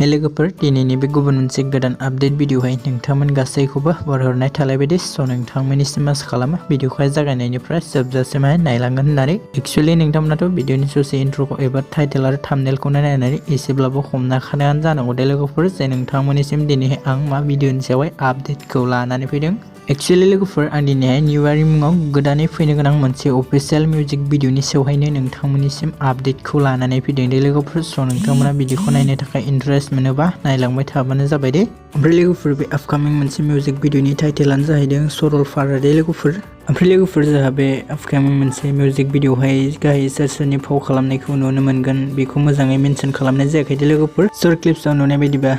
लोगोफोर दिनैनि बे गुबुन मोनसे गोदान आपडेट भिडिअहाय नोंथांमोन गासैखौबो बरहरनाय थालायबायदि नोंथांमोननिसिम आसा खालामो भिडिअखौहाय जागायनायनिफ्राय जोबजासिमहाय नायलांगोन होननानै एक्चुअली नोंथांमोनाथ' भिडिअनि ससे इन्ट्रोखौ एबा टाइटेल आरो थाम्बनेलखौ नायनानै एसेब्लाबो हमना खानायानो जानांगौ दे लोगोफोर जे नोंथांमोननिसिम दिनैहाय आं मा भिडिअनि सायावहाय आपडेटखौ लानानै फैदों। एक्चुअली लोगोफोर आं दिनैहाय निउयारनि मुङाव गोदानै फैनो गोनां मोनसे अफिशियेल मिउजिक भिडिअनि सायावहायनो नोंथांमोननिसिम आपडेटखौ लानानै फैदों दे लोगोफोर नोंथांमोना भिडिअखौ नायनो थाखाय इन्टारेस्ट मोनोबा नायलांबाय थाबानो जाबाय दे। ओमफ्राय लोगोफोर बे आपकामिं मोनसे मिउजिक भिडिअनि टाइटेलानो जाहैदों सरलपारा दे लोगोफोर। ओमफ्राय लोगोफोर जोंहा बे आपकामिं मोनसे मिउजिक भिडिअहाय गाहाय सोरनि फाव खालामनायखौ नुनो मोनगोन बेखौ मोजाङै मेनसन खालामनाय जायाखै दे लोगोफोर। शर्ट क्लिप्सआव नुनाय बायदिबा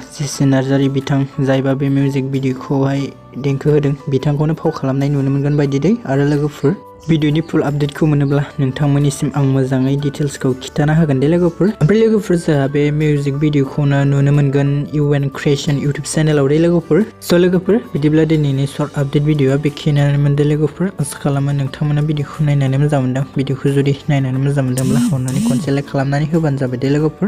नार्जारी बिथां जायबा बे मिउजिक भिडिअखौहाय देंखो होदों बिथांखौनो फाव खालामनाय नुनो मोनगोन बायदि दे। आरो लोगोफोर भिडिअनि फुल आपडेटखौ मोनोब्ला नोंथांमोननिसिम आं मोजाङै डिटेल्सखौ खिन्थाना होगोन दे लोगोफोर। ओमफ्राय लोगोफोर जोंहा बे मिउजिक भिडिअखौनो नुनो मोनगोन UN क्रिएशन इउटुब चेनेलाव दे लोगोफोर। लोगोफोर बिदिब्ला दिनैनि शर्ट आपडेट भिडिअआ बेखिनियानोमोन दे लोगोफोर। आसा खालामो नोंथांमोना भिडिअखौ नायनानै मोजां मोनदों। भिडिअखौ जुदि नायनानै मोजां मोनदोंब्ला अननानै खनसे लाइक खालामनानै होबानो जाबाय दे लोगोफोर।